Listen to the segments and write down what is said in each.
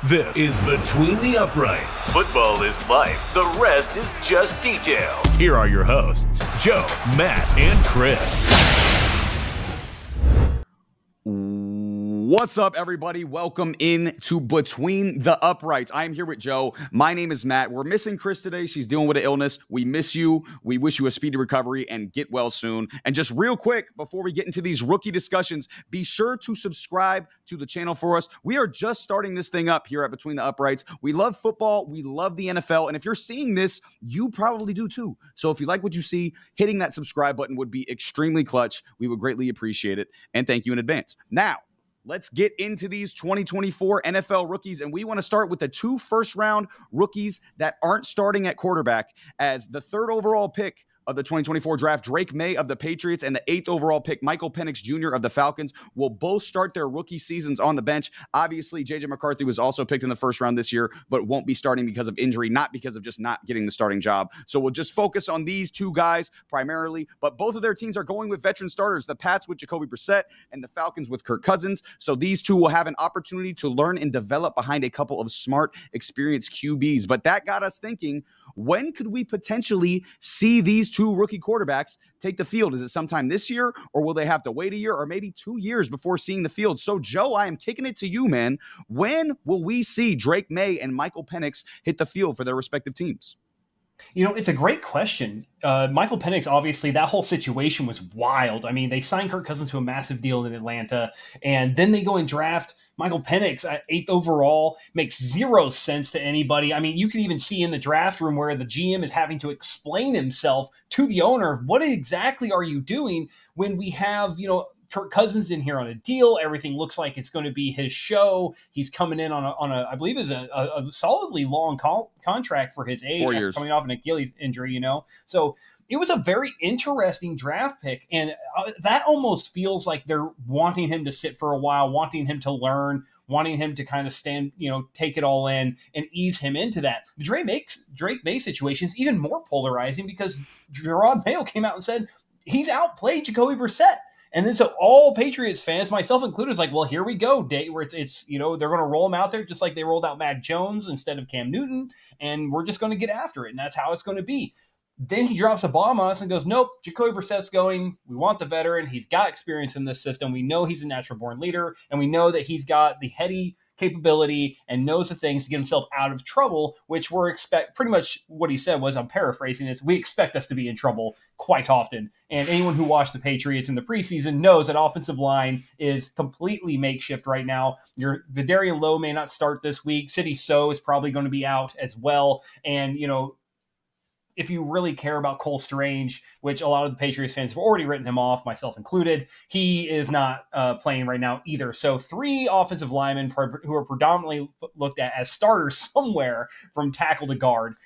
This is Between the Uprights. Football is life. The rest is just details. Here are your hosts, Joe, Matt, and Chris. What's up, everybody? Welcome in to Between the Uprights. I am here with Joe. My name is Matt. We're missing Chris today. She's dealing with an illness. We miss you. We wish you a speedy recovery and get well soon. And just real quick, before we get into these rookie discussions, be sure to subscribe to the channel for us. We are just starting this thing up here at Between the Uprights. We love football. We love the NFL. And if you're seeing this, you probably do too. So if you like what you see, hitting that subscribe button would be extremely clutch. We would greatly appreciate it. And thank you in advance. Now, let's get into these 2024 NFL rookies, and we want to start with the 2 first-round rookies that aren't starting at quarterback. As the 3rd overall pick of the 2024 draft, Drake Maye of the Patriots, and the 8th overall pick, Maye and Penix Jr. of the Falcons, will both start their rookie seasons on the bench. Obviously, J.J. McCarthy was also picked in the 1st round this year, but won't be starting because of injury, not because of just not getting the starting job. So we'll just focus on these 2 guys primarily, but both of their teams are going with veteran starters, the Pats with Jacoby Brissett and the Falcons with Kirk Cousins. So these 2 will have an opportunity to learn and develop behind a couple of smart, experienced QBs. But that got us thinking, when could we potentially see these 2 rookie quarterbacks take the field? Is it sometime this year, or will they have to wait a year or maybe 2 years before seeing the field? So, Joe, I am kicking it to you, man. When will we see Drake Maye and Maye and Penix hit the field for their respective teams? You know, it's a great question. Maye and Penix, obviously, that whole situation was wild. I mean, they signed Kirk Cousins to a massive deal in Atlanta, and then they go and draft Maye and Penix at 8th overall. Makes zero sense to anybody. I mean, you can even see in the draft room where the GM is having to explain himself to the owner of what exactly are you doing when we have, Kirk Cousins in here on a deal. Everything looks like it's going to be his show. He's coming in on a I believe is a solidly long contract for his age. 4 years. Coming off an Achilles injury, So it was a very interesting draft pick. And that almost feels like they're wanting him to sit for a while, wanting him to learn, wanting him to kind of stand, take it all in and ease him into that. The Drake Maye situation is even more polarizing because Gerard Mayo came out and said he's outplayed Jacoby Brissett. And then so all Patriots fans, myself included, is like, well, here we go, day where it's they're going to roll him out there just like they rolled out Mac Jones instead of Cam Newton, and we're just going to get after it, and that's how it's going to be. Then he drops a bomb on us and goes, nope, Jacoby Brissett's going. We want the veteran. He's got experience in this system. We know he's a natural-born leader, and we know that he's got the heady capability and knows the things to get himself out of trouble, which pretty much what he said was, I'm paraphrasing this, we expect us to be in trouble quite often. And anyone who watched the Patriots in the preseason knows that offensive line is completely makeshift right now. Your Vidarian Lowe may not start this week. Sidney So is probably going to be out as well. And, if you really care about Cole Strange, which a lot of the Patriots fans have already written him off, myself included, he is not playing right now either. So 3 offensive linemen who are predominantly looked at as starters somewhere from tackle to guard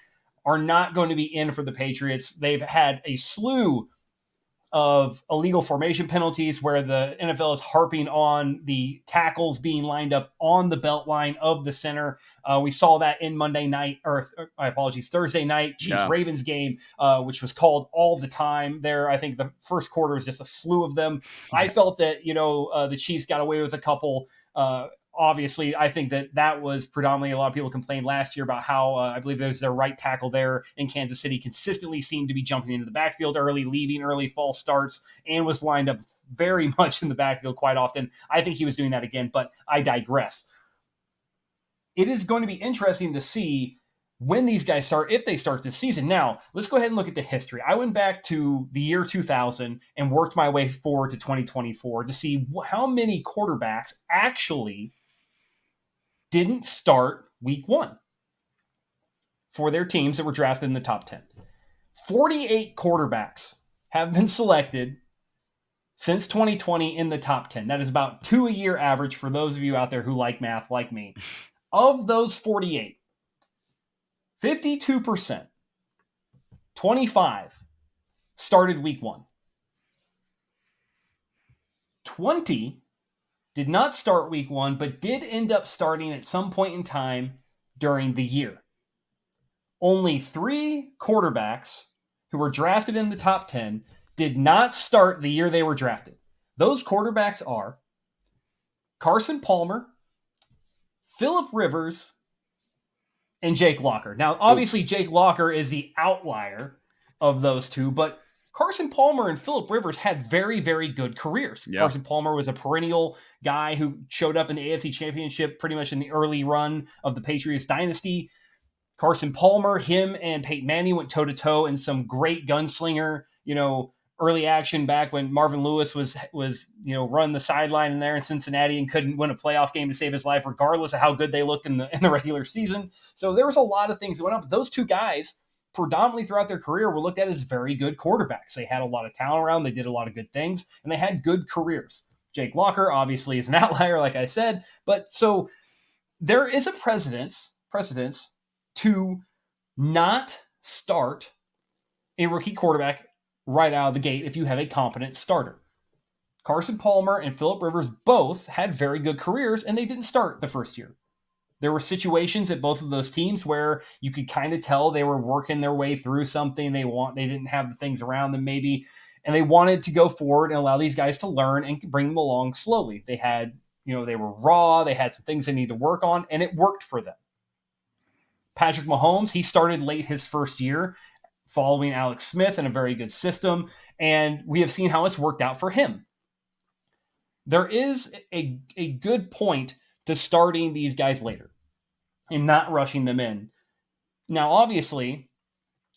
are not going to be in for the Patriots. They've had a slew of illegal formation penalties where the NFL is harping on the tackles being lined up on the belt line of the center. We saw that in Thursday night Chiefs-Ravens game, which was called all the time there. I think the first quarter was just a slew of them. I felt that, the Chiefs got away with a couple. Obviously, I think that was predominantly a lot of people complained last year about how I believe there's their right tackle there in Kansas City consistently seemed to be jumping into the backfield early, leaving early false starts, and was lined up very much in the backfield quite often. I think he was doing that again, but I digress. It is going to be interesting to see when these guys start, if they start this season. Now, let's go ahead and look at the history. I went back to the year 2000 and worked my way forward to 2024 to see how many quarterbacks actually didn't start week 1 for their teams that were drafted in the top 10. 48 quarterbacks have been selected since 2020 in the top 10. That is about 2 a year average for those of you out there who like math like me. Of those 48, 52%, 25 started week 1. 20 did not start week 1, but did end up starting at some point in time during the year. Only 3 quarterbacks who were drafted in the top 10 did not start the year they were drafted. Those quarterbacks are Carson Palmer, Phillip Rivers and Jake Locker. Now, obviously, Jake Locker is the outlier of those two, but Carson Palmer and Phillip Rivers had very, very good careers. Yep. Carson Palmer was a perennial guy who showed up in the AFC Championship pretty much in the early run of the Patriots dynasty. Carson Palmer, him and Peyton Manning went toe-to-toe in some great gunslinger, early action back when Marvin Lewis was running the sideline in there in Cincinnati and couldn't win a playoff game to save his life, regardless of how good they looked in the regular season. So there was a lot of things that went on. But those two guys, predominantly throughout their career, were looked at as very good quarterbacks. They had a lot of talent around. They did a lot of good things, and they had good careers. Jake Locker, obviously, is an outlier, like I said. But so there is a precedence to not start a rookie quarterback right out of the gate if you have a competent starter. Carson Palmer and Phillip Rivers both had very good careers, and they didn't start the first year. There were situations at both of those teams where you could kind of tell they were working their way through something. They didn't have the things around them maybe, and they wanted to go forward and allow these guys to learn and bring them along slowly. They had, they were raw. They had some things they need to work on, and it worked for them. Patrick Mahomes, he started late his first year following Alex Smith in a very good system, and we have seen how it's worked out for him. There is a good point to starting these guys later and not rushing them in. Now, obviously,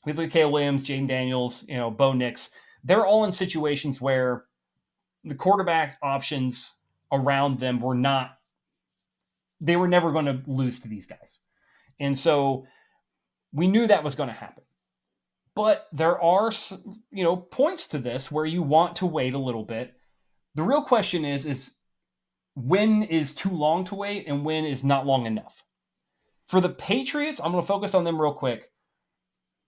we look at Caleb Williams, Jaden Daniels, Bo Nix. They're all in situations where the quarterback options around them were never going to lose to these guys. And so we knew that was going to happen. But there are, points to this where you want to wait a little bit. The real question is when is too long to wait and when is not long enough? For the Patriots, I'm going to focus on them real quick.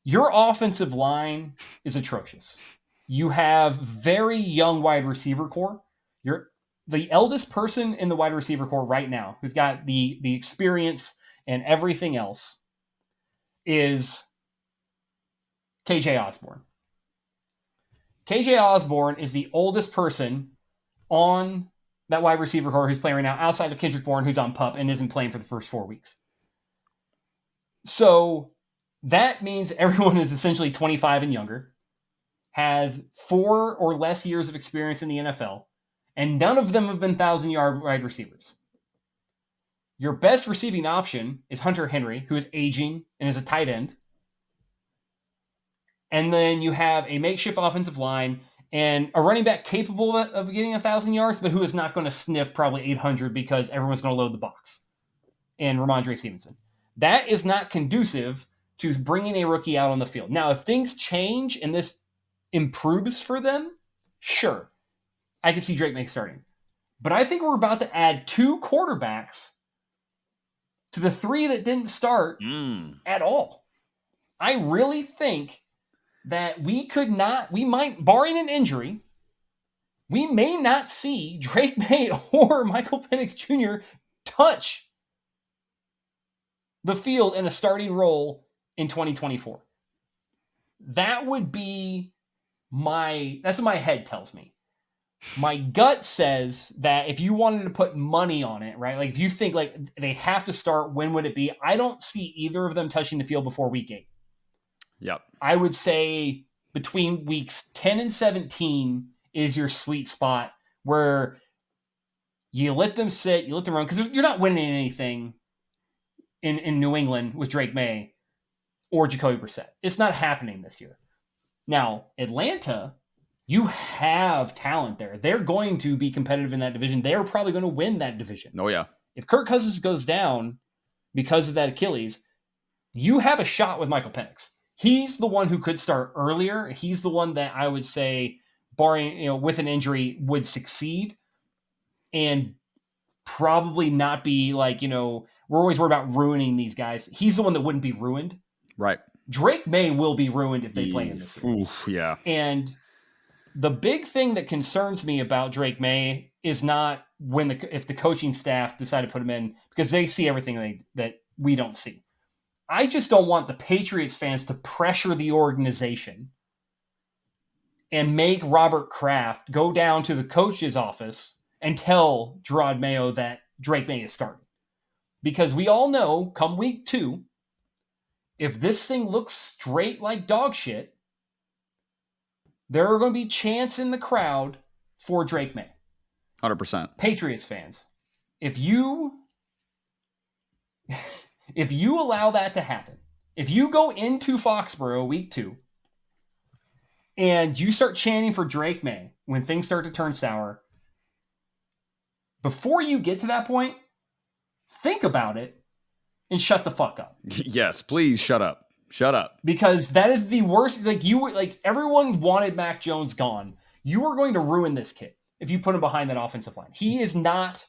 Your offensive line is atrocious. You have very young wide receiver core. You're the eldest person in the wide receiver core right now who's got the experience and everything else is KJ Osborne. KJ Osborne is the oldest person on that wide receiver core who's playing right now, outside of Kendrick Bourne, who's on PUP and isn't playing for the first 4 weeks. So that means everyone is essentially 25 and younger, has 4 or less years of experience in the NFL, and none of them have been 1,000-yard wide receivers. Your best receiving option is Hunter Henry, who is aging and is a tight end. And then you have a makeshift offensive line and a running back capable of getting 1,000 yards, but who is not going to sniff probably 800 because everyone's going to load the box. And Ramondre Stevenson. That is not conducive to bringing a rookie out on the field. Now, if things change and this improves for them, sure, I can see Drake May starting. But I think we're about to add 2 quarterbacks to the 3 that didn't start at all. I really think that we might, barring an injury, we may not see Drake May or Michael Penix Jr. touch the field in a starting role in 2024. That would be that's what my head tells me. My gut says that if you wanted to put money on it, right? Like if you think like they have to start, when would it be? I don't see either of them touching the field before week 8. Yep. I would say between weeks 10 and 17 is your sweet spot where you let them sit, you let them run, because you're not winning anything in New England with Drake May or Jacoby Brissett. It's not happening this year. Now, Atlanta, you have talent there. They're going to be competitive in that division. They're probably going to win that division. Oh, yeah. If Kirk Cousins goes down because of that Achilles, you have a shot with Michael Penix. He's the one who could start earlier. He's the one that I would say, barring, with an injury, would succeed and probably not be like, we're always worried about ruining these guys. He's the one that wouldn't be ruined. Right. Drake May will be ruined if they play him this year. Oof, yeah. And the big thing that concerns me about Drake May is not if the coaching staff decide to put him in, because they see everything that we don't see. I just don't want the Patriots fans to pressure the organization and make Robert Kraft go down to the coach's office and tell Gerard Mayo that Drake May is starting. Because we all know come week 2, if this thing looks straight like dog shit, there are going to be chants in the crowd for Drake Maye. 100%. Patriots fans, if you allow that to happen, if you go into Foxborough week 2 and you start chanting for Drake Maye when things start to turn sour, before you get to that point, think about it and shut the fuck up. Yes, please shut up. Shut up. Because that is the worst. Like everyone wanted Mac Jones gone. You are going to ruin this kid if you put him behind that offensive line. He is not,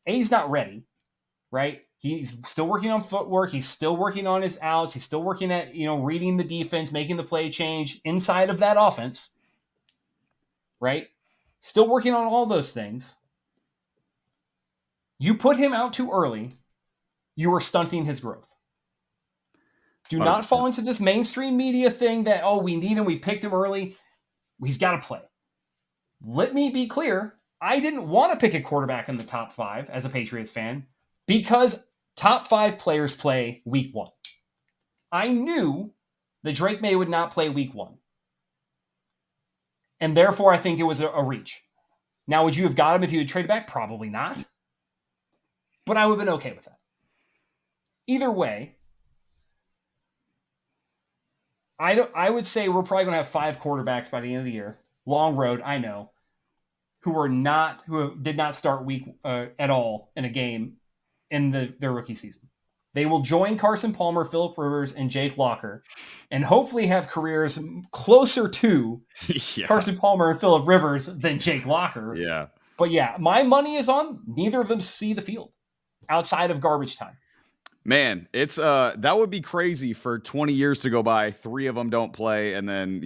he's not ready, right? He's still working on footwork. He's still working on his outs. He's still working at, reading the defense, making the play change inside of that offense, right? Still working on all those things. You put him out too early, you are stunting his growth. Do not fall into this mainstream media thing that, we need him, we picked him early, he's got to play. Let me be clear, I didn't want to pick a quarterback in the top 5 as a Patriots fan because top 5 players play week 1. I knew that Drake Maye would not play week 1. And therefore, I think it was a reach. Now, would you have got him if you had traded back? Probably not. But I would have been okay with that. Either way, I would say we're probably going to have 5 quarterbacks by the end of the year. Long road, I know, who did not start week at all in a game in their rookie season. They will join Carson Palmer, Phillip Rivers, and Jake Locker, and hopefully have careers closer to Carson Palmer and Phillip Rivers than Jake Locker. Yeah. But yeah, my money is on neither of them see the field outside of garbage time. Man, it's that would be crazy for 20 years to go by. 3 of them don't play, and then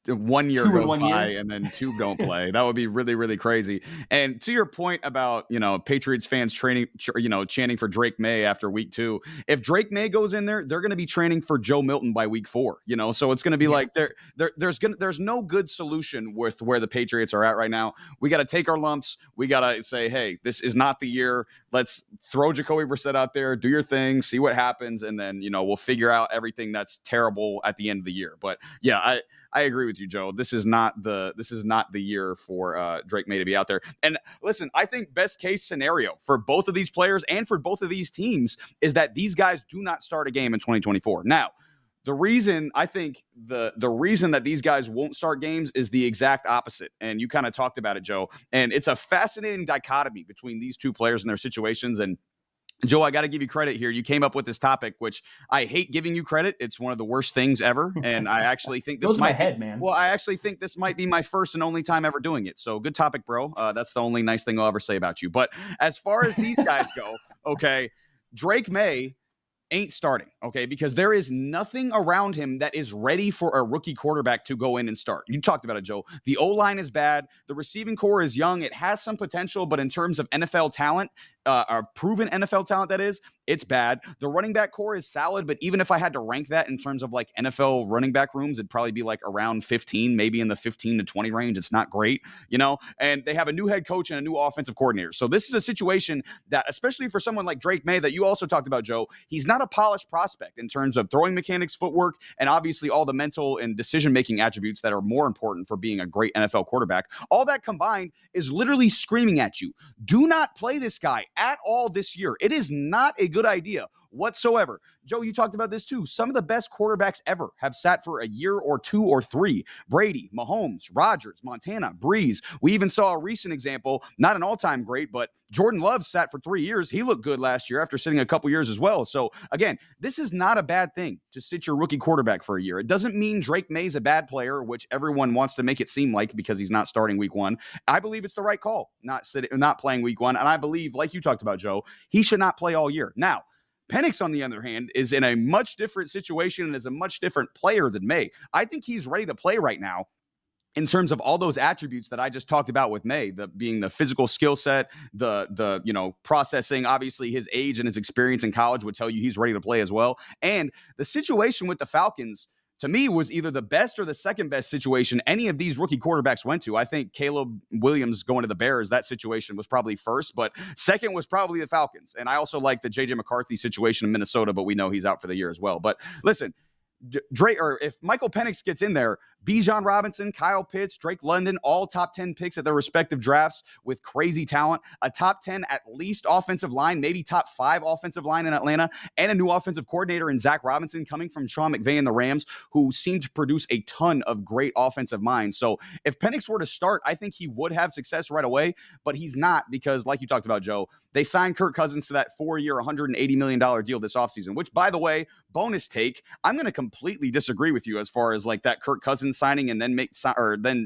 1 year goes by, and then 2 don't play. That would be really, really crazy. And to your point about Patriots fans chanting for Drake Maye after week 2. If Drake Maye goes in there, they're going to be training for Joe Milton by week 4. So it's going to be like there's no good solution with where the Patriots are at right now. We got to take our lumps. We got to say, hey, this is not the year. Let's throw Jacoby Brissett out there, do your thing, see what happens, and then we'll figure out everything that's terrible at the end of the year. But yeah, I agree with you, Joe. This is not the year for Drake Maye to be out there. And listen, I think best case scenario for both of these players and for both of these teams is that these guys do not start a game in 2024. Now, the reason I think the reason that these guys won't start games is the exact opposite. And you kind of talked about it, Joe. And it's a fascinating dichotomy between these two players and their situations. And Joe, I got to give you credit here. You came up with this topic, which I hate giving you credit. It's one of the worst things ever. And I actually think this might man. Well, I actually think this might be my first and only time ever doing it. So good topic, bro. That's the only nice thing I'll ever say about you. But as far as these guys go, okay, Drake Maye ain't starting, okay, because there is nothing around him that is ready for a rookie quarterback to go in and start. You talked about it, Joe. The O-line is bad. The receiving core is young. It has some potential, but in terms of NFL talent, proven NFL talent, that is, it's bad. The running back core is solid, but even if I had to rank that in terms of like NFL running back rooms, it'd probably be like around 15, maybe in the 15 to 20 range. It's not great, and they have a new head coach and a new offensive coordinator. So this is a situation that, especially for someone like Drake Maye that you also talked about, Joe, he's not a polished prospect in terms of throwing mechanics, footwork, and obviously all the mental and decision-making attributes that are more important for being a great NFL quarterback. All that combined is literally screaming at you, do not play this guy at all this year. It is not a good idea whatsoever. Joe, you talked about this too. Some of the best quarterbacks ever have sat for a year or 2 or 3. Brady, Mahomes, Rodgers, Montana, Breeze. We even saw a recent example, not an all-time great, but Jordan Love sat for 3 years. He looked good last year after sitting a couple years as well. So again, this is not a bad thing to sit your rookie quarterback for a year. It doesn't mean Drake Maye's a bad player, which everyone wants to make it seem like because he's not starting week 1. I believe it's the right call, not playing week 1. And I believe, like you talked about, Joe, he should not play all year. Now, Penix, on the other hand, is in a much different situation and is a much different player than Maye. I think he's ready to play right now in terms of all those attributes that I just talked about with Maye, being the physical skill set, the processing. Obviously, his age and his experience in college would tell you he's ready to play as well. And the situation with the Falcons, to me, was either the best or the second best situation any of these rookie quarterbacks went to. I think Caleb Williams going to the Bears, that situation was probably first, but second was probably the Falcons. And I also like the J.J. McCarthy situation in Minnesota, but we know he's out for the year as well. But listen, or if Michael Penix gets in there, Bijan Robinson, Kyle Pitts, Drake London, all top 10 picks at their respective drafts with crazy talent, a top 10 at least offensive line, maybe top 5 offensive line in Atlanta, and a new offensive coordinator in Zach Robinson coming from Sean McVay and the Rams, who seem to produce a ton of great offensive minds. So if Penix were to start, I think he would have success right away, but he's not because, like you talked about, Joe, they signed Kirk Cousins to that 4-year, $180 million deal this offseason, which, by the way, bonus take, I'm going to completely disagree with you as far as like that Kirk Cousins signing and then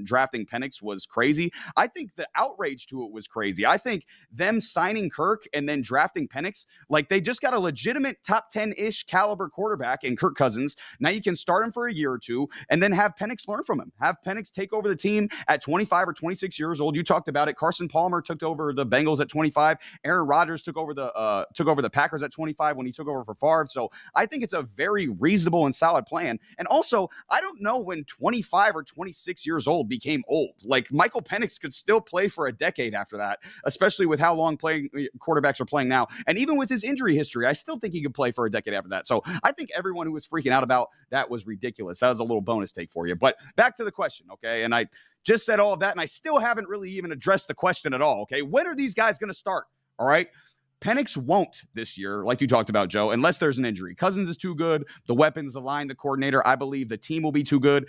drafting Penix was crazy. I think the outrage to it was crazy. I think them signing Kirk and then drafting Penix, like they just got a legitimate top 10-ish caliber quarterback in Kirk Cousins. Now you can start him for a year or two and then have Penix learn from him. Have Penix take over the team at 25 or 26 years old. You talked about it. Carson Palmer took over the Bengals at 25. Aaron Rodgers took over the Packers at 25 when he took over for Favre. So I think it's a very reasonable and solid plan. And also, I don't know when 25 or 26 years old became old. Like Michael Penix could still play for a decade after that, especially with how long playing quarterbacks are playing now. And even with his injury history, I still think he could play for a decade after that. So I think everyone who was freaking out about that was ridiculous. That was a little bonus take for you. But back to the question, okay? And I just said all of that, and I still haven't really even addressed the question at all, okay? When are these guys going to start? All right? Penix won't this year, like you talked about, Joe, unless there's an injury. Cousins is too good. The weapons, the line, the coordinator, I believe the team will be too good.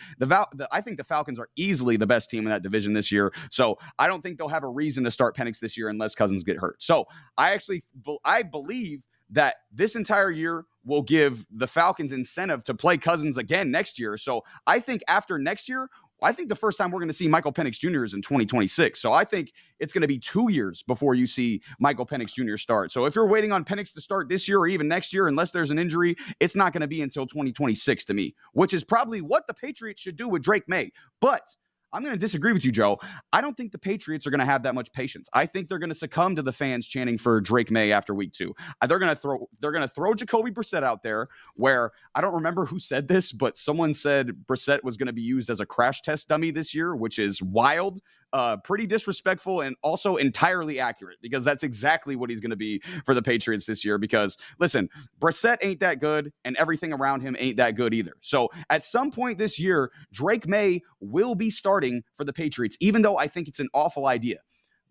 I think the Falcons are easily the best team in that division this year. So I don't think they'll have a reason to start Penix this year unless Cousins get hurt. So I believe that this entire year will give the Falcons incentive to play Cousins again next year. So I think after next year, I think the first time we're going to see Michael Penix Jr. is in 2026. So I think it's going to be 2 years before you see Michael Penix Jr. start. So if you're waiting on Penix to start this year or even next year, unless there's an injury, it's not going to be until 2026 to me, which is probably what the Patriots should do with Drake Maye. But I'm going to disagree with you, Joe. I don't think the Patriots are going to have that much patience. I think they're going to succumb to the fans chanting for Drake Maye after week 2. They're going to throw Jacoby Brissett out there where I don't remember who said this, but someone said Brissett was going to be used as a crash test dummy this year, which is wild, pretty disrespectful, and also entirely accurate because that's exactly what he's going to be for the Patriots this year. Because listen, Brissett ain't that good and everything around him ain't that good either. So at some point this year, Drake Maye will be starting for the Patriots, even though I think it's an awful idea.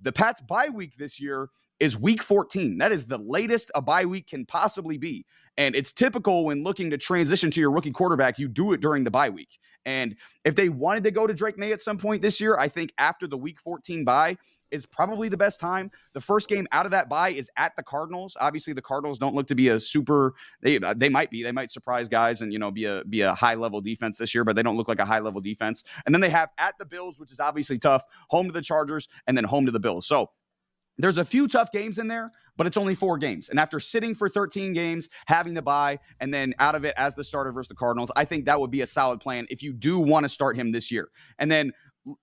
The Pats bye week this year is week 14. That is the latest a bye week can possibly be. And it's typical when looking to transition to your rookie quarterback, you do it during the bye week. And if they wanted to go to Drake Maye at some point this year, I think after the week 14 bye is probably the best time. The first game out of that bye is at the Cardinals. Obviously, the Cardinals don't look to be a super. They might surprise guys and be a high level defense this year, but they don't look like a high level defense. And then they have at the Bills, which is obviously tough, home to the Chargers, and then home to the Bills. So there's a few tough games in there, but it's only 4 games. And after sitting for 13 games, having the bye, and then out of it as the starter versus the Cardinals, I think that would be a solid plan if you do want to start him this year. And then,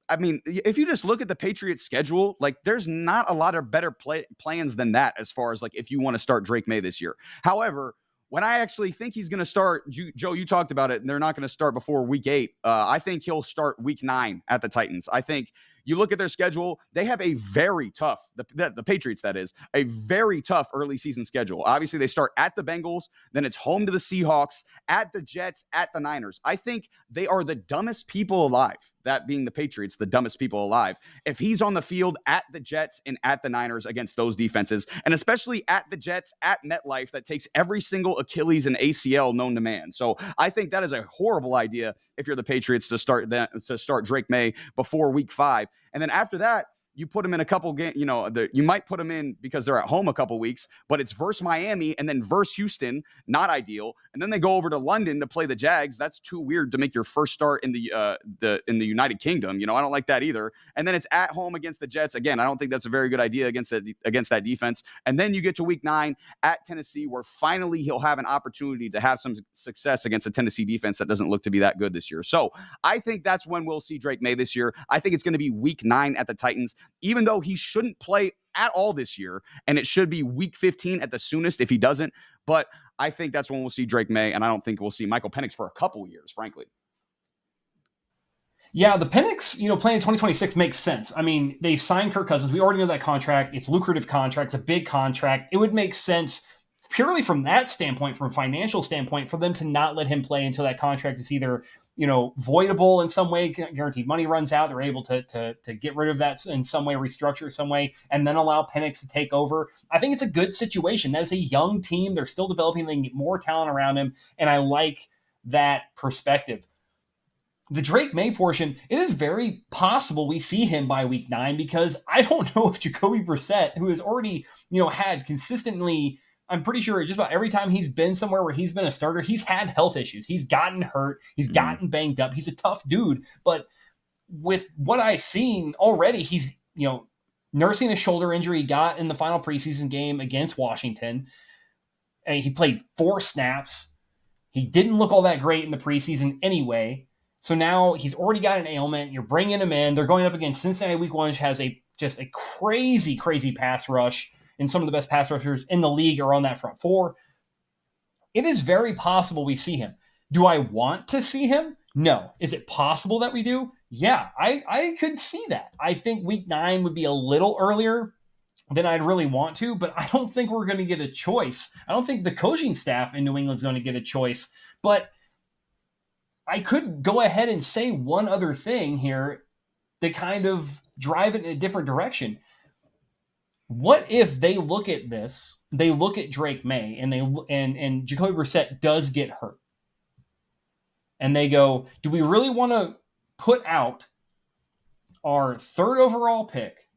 I mean, if you just look at the Patriots schedule, like there's not a lot of better plans than that as far as like if you want to start Drake Maye this year. However, when I actually think he's going to start, Joe, you talked about it, and they're not going to start before week 8. I think he'll start week 9 at the Titans. I think you look at their schedule, they have a very tough, the Patriots, that is, a very tough early season schedule. Obviously, they start at the Bengals, then it's home to the Seahawks, at the Jets, at the Niners. I think they are the dumbest people alive, that being the Patriots, the dumbest people alive. If he's on the field at the Jets and at the Niners against those defenses, and especially at the Jets, at MetLife, that takes every single Achilles and ACL known to man. So I think that is a horrible idea if you're the Patriots to start Drake Maye before week 5. And then after that, you put them in a couple games, you might put them in because they're at home a couple weeks, but it's versus Miami and then versus Houston, not ideal. And then they go over to London to play the Jags. That's too weird to make your first start in the United Kingdom. I don't like that either. And then it's at home against the Jets. Again, I don't think that's a very good idea against that defense. And then you get to week 9 at Tennessee, where finally he'll have an opportunity to have some success against a Tennessee defense that doesn't look to be that good this year. So I think that's when we'll see Drake Maye this year. I think it's going to be week 9 at the Titans, even though he shouldn't play at all this year, and it should be week 15 at the soonest if he doesn't. But I think that's when we'll see Drake Maye, and I don't think we'll see Michael Penix for a couple years, frankly. Yeah, the Penix, playing 2026 makes sense. I mean, they've signed Kirk Cousins. We already know that contract. It's a lucrative contract. It's a big contract. It would make sense purely from that standpoint, from a financial standpoint, for them to not let him play until that contract is either, voidable in some way, guaranteed money runs out. They're able to get rid of that in some way, restructure it some way, and then allow Penix to take over. I think it's a good situation. That is a young team. They're still developing. They can get more talent around him, and I like that perspective. The Drake May portion, it is very possible we see him by week 9 because I don't know if Jacoby Brissett, who has already, had consistently, I'm pretty sure just about every time he's been somewhere where he's been a starter, he's had health issues. He's gotten hurt. He's gotten banged up. He's a tough dude. But with what I've seen already, he's, nursing a shoulder injury he got in the final preseason game against Washington. And he played 4 snaps. He didn't look all that great in the preseason anyway. So now he's already got an ailment. You're bringing him in. They're going up against Cincinnati week 1, which has just a crazy, crazy pass rush. And some of the best pass rushers in the league are on that front 4. It is very possible we see him. Do I want to see him? No. Is it possible that we do? Yeah, I could see that. I think week 9 would be a little earlier than I'd really want to, but I don't think we're going to get a choice. I don't think the coaching staff in New England is going to get a choice. But I could go ahead and say one other thing here to kind of drive it in a different direction. What if they look at this, they look at Drake May, and Jacoby Brissett does get hurt, and they go, do we really want to put out our 3rd overall pick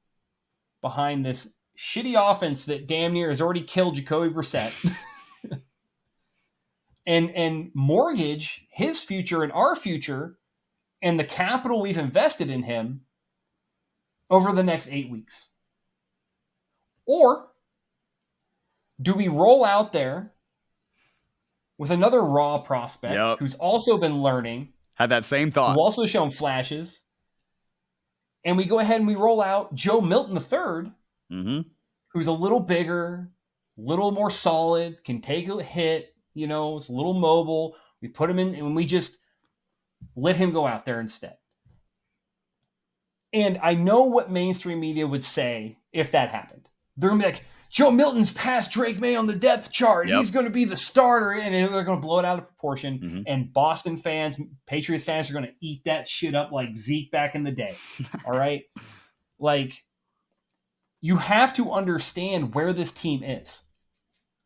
behind this shitty offense that damn near has already killed Jacoby Brissett and mortgage his future and our future and the capital we've invested in him over the next 8 weeks? Or do we roll out there with another raw prospect who's also been learning, had that same thought, who also shown flashes, and we go ahead and we roll out Joe Milton III, who's a little bigger, a little more solid, can take a hit, it's a little mobile. We put him in and we just let him go out there instead. And I know what mainstream media would say if that happened. They're going to be like, Joe Milton's past Drake May on the depth chart. He's going to be the starter. And they're going to blow it out of proportion. And Boston fans, Patriots fans are going to eat that shit up like Zeke back in the day. All right? Like, you have to understand where this team is.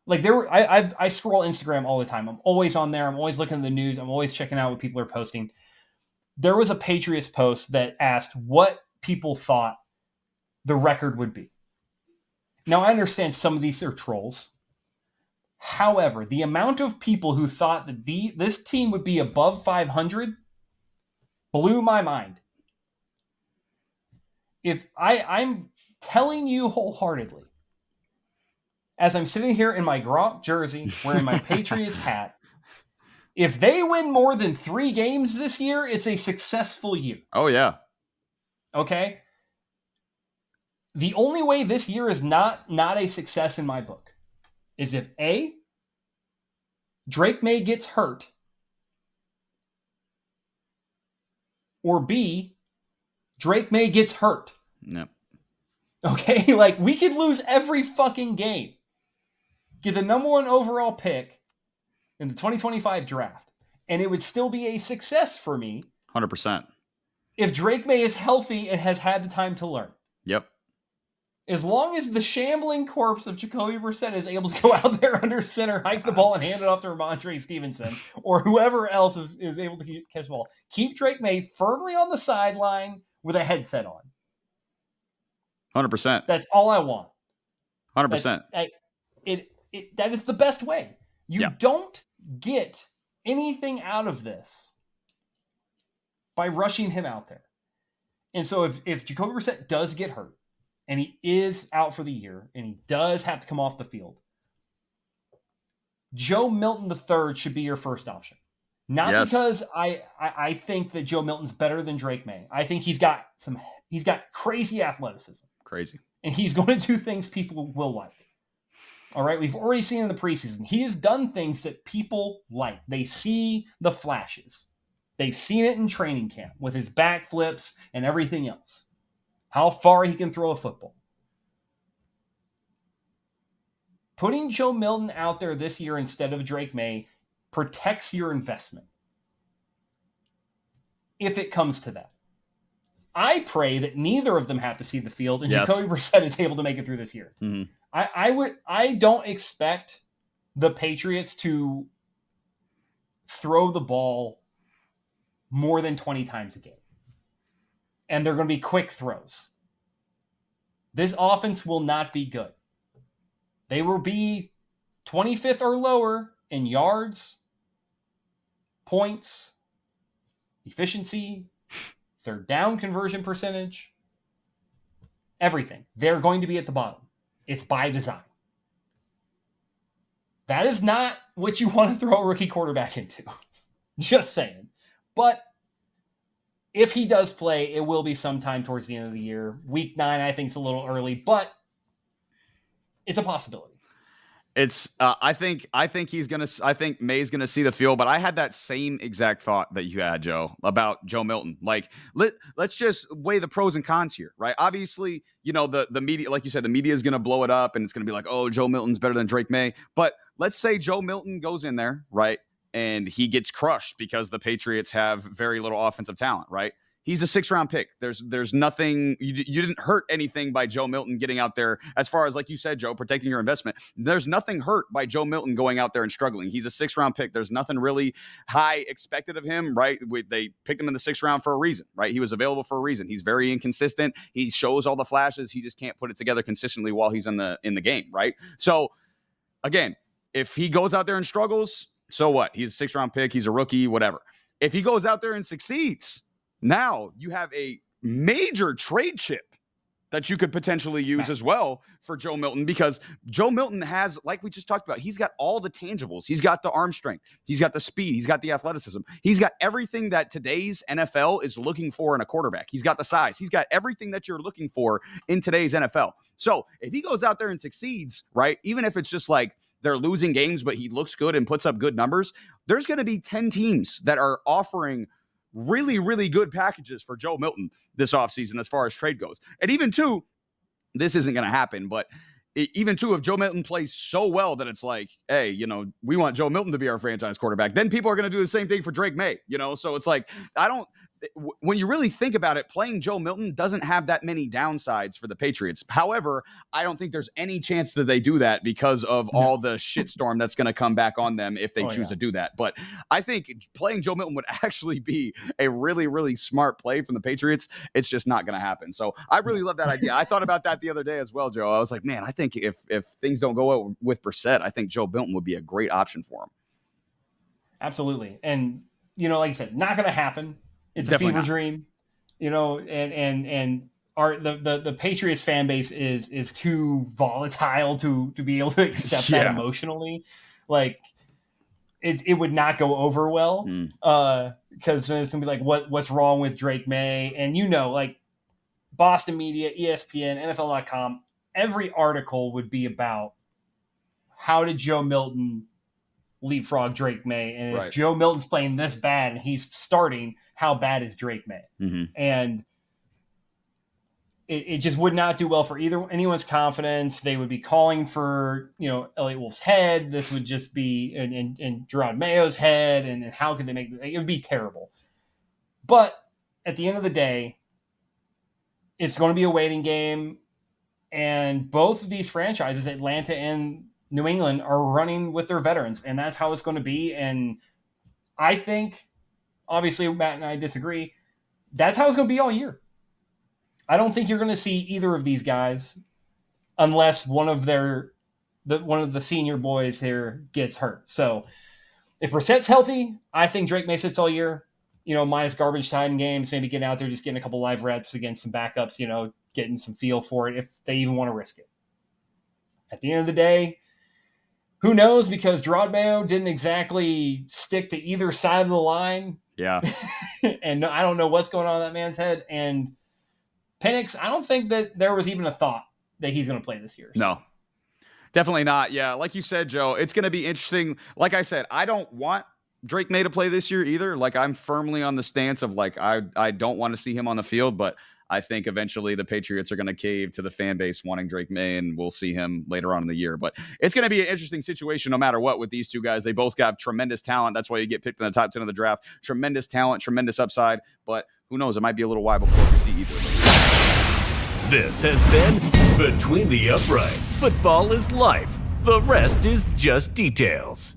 Like, I scroll Instagram all the time. I'm always on there. I'm always looking at the news. I'm always checking out what people are posting. There was a Patriots post that asked what people thought the record would be. Now, I understand some of these are trolls. However, the amount of people who thought that this team would be above 500 blew my mind. If I'm telling you wholeheartedly, as I'm sitting here in my Gronk jersey, wearing my Patriots hat, if they win more than 3 games this year, it's a successful year. Oh, yeah. Okay? The only way this year is not a success in my book is if A, Drake May gets hurt, or B, Drake May gets hurt. Yep. Okay? Like, we could lose every fucking game. Get the number 1 overall pick in the 2025 draft, and it would still be a success for me. 100%. If Drake May is healthy and has had the time to learn. Yep. As long as the shambling corpse of Jacoby Brissett is able to go out there under center, hike the ball, and hand it off to Ramondre Stevenson, or whoever else is able to catch the ball, keep Drake May firmly on the sideline with a headset on. 100%. That's all I want. 100%. That is the best way. You don't get anything out of this by rushing him out there. And so if Jacoby Brissett does get hurt, and he is out for the year, and he does have to come off the field, Joe Milton III should be your first option. Not because I think that Joe Milton's better than Drake May. I think he's got crazy athleticism. Crazy. And he's going to do things people will like. All right, we've already seen in the preseason. He has done things that people like. They see the flashes. They've seen it in training camp with his back flips and everything else. How far he can throw a football. Putting Joe Milton out there this year instead of Drake Maye protects your investment. If it comes to that. I pray that neither of them have to see the field and Jacoby Brissett is able to make it through this year. Mm-hmm. I don't expect the Patriots to throw the ball more than 20 times a game. And they're going to be quick throws. This offense will not be good. They will be 25th or lower in yards, points, efficiency, third down conversion percentage, everything. They're going to be at the bottom. It's by design. That is not what you want to throw a rookie quarterback into. Just saying. But if he does play, it will be sometime towards the end of the year. Week 9, I think, is a little early, but it's a possibility. It's I think May's gonna see the field, but I had that same exact thought that you had, Joe, about Joe Milton. Like let's just weigh the pros and cons here, right? Obviously, the media, like you said, the media is gonna blow it up and it's gonna be like, oh, Joe Milton's better than Drake Maye. But let's say Joe Milton goes in there, right, and he gets crushed because the Patriots have very little offensive talent, right? He's a 6th-round pick. There's nothing, you didn't hurt anything by Joe Milton getting out there, as far as, like you said, Joe, protecting your investment. There's nothing hurt by Joe Milton going out there and struggling. He's a 6th-round pick. There's nothing really high expected of him, right? They picked him in the 6th round for a reason, right? He was available for a reason. He's very inconsistent. He shows all the flashes. He just can't put it together consistently while he's in the game, right? So, again, if he goes out there and struggles, so what? He's a 6th-round pick. He's a rookie, whatever. If he goes out there and succeeds, now you have a major trade chip that you could potentially use as well for Joe Milton, because Joe Milton has, like we just talked about, he's got all the tangibles. He's got the arm strength. He's got the speed. He's got the athleticism. He's got everything that today's NFL is looking for in a quarterback. He's got the size. He's got everything that you're looking for in today's NFL. So if he goes out there and succeeds, right, even if it's just like they're losing games, but he looks good and puts up good numbers, there's going to be 10 teams that are offering really, really good packages for Joe Milton this offseason as far as trade goes. And even too, this isn't going to happen, but even too, if Joe Milton plays so well that it's like, hey, we want Joe Milton to be our franchise quarterback, then people are going to do the same thing for Drake Maye, so it's like, when you really think about it, playing Joe Milton doesn't have that many downsides for the Patriots. However, I don't think there's any chance that they do that because of all the shitstorm that's going to come back on them if they choose to do that. But I think playing Joe Milton would actually be a really, really smart play from the Patriots. It's just not going to happen. So I really love that idea. I thought about that the other day as well, Joe. I was like, man, I think if things don't go well with Brissett, I think Joe Milton would be a great option for him. Absolutely. And, like you said, not going to happen. It's definitely a fever dream, and the Patriots fan base is too volatile to be able to accept that emotionally. Like it would not go over well because then it's gonna be like, what's wrong with Drake Maye? And like Boston media, ESPN, NFL.com, every article would be about how did Joe Milton leapfrog Drake Maye, and if Joe Milton's playing this bad and he's starting, how bad is Drake Maye? Mm-hmm. And it just would not do well for anyone's confidence. They would be calling for Elliott Wolf's head. This would just be in Gerard Mayo's head, and how could they make it? Would be terrible. But at the end of the day, it's going to be a waiting game, and both of these franchises, Atlanta and New England, are running with their veterans, and that's how it's going to be. And I think, obviously, Matt and I disagree, that's how it's going to be all year. I don't think you're going to see either of these guys unless one of the senior boys here gets hurt. So if Brissett's healthy, I think Drake Maye sits all year, minus garbage time games, maybe getting out there, just getting a couple live reps against some backups, getting some feel for it if they even want to risk it. At the end of the day, who knows? Because Gerard Mayo didn't exactly stick to either side of the line. Yeah. And I don't know what's going on in that man's head. And Penix, I don't think that there was even a thought that he's going to play this year. So. No, definitely not. Yeah. Like you said, Joe, it's going to be interesting. Like I said, I don't want Drake May to play this year either. Like, I'm firmly on the stance of like, I don't want to see him on the field, but I think eventually the Patriots are going to cave to the fan base wanting Drake May, and we'll see him later on in the year. But it's going to be an interesting situation no matter what with these two guys. They both have tremendous talent. That's why you get picked in the top 10 of the draft. Tremendous talent, tremendous upside. But who knows? It might be a little while before we see either of them. This has been Between the Uprights. Football is life. The rest is just details.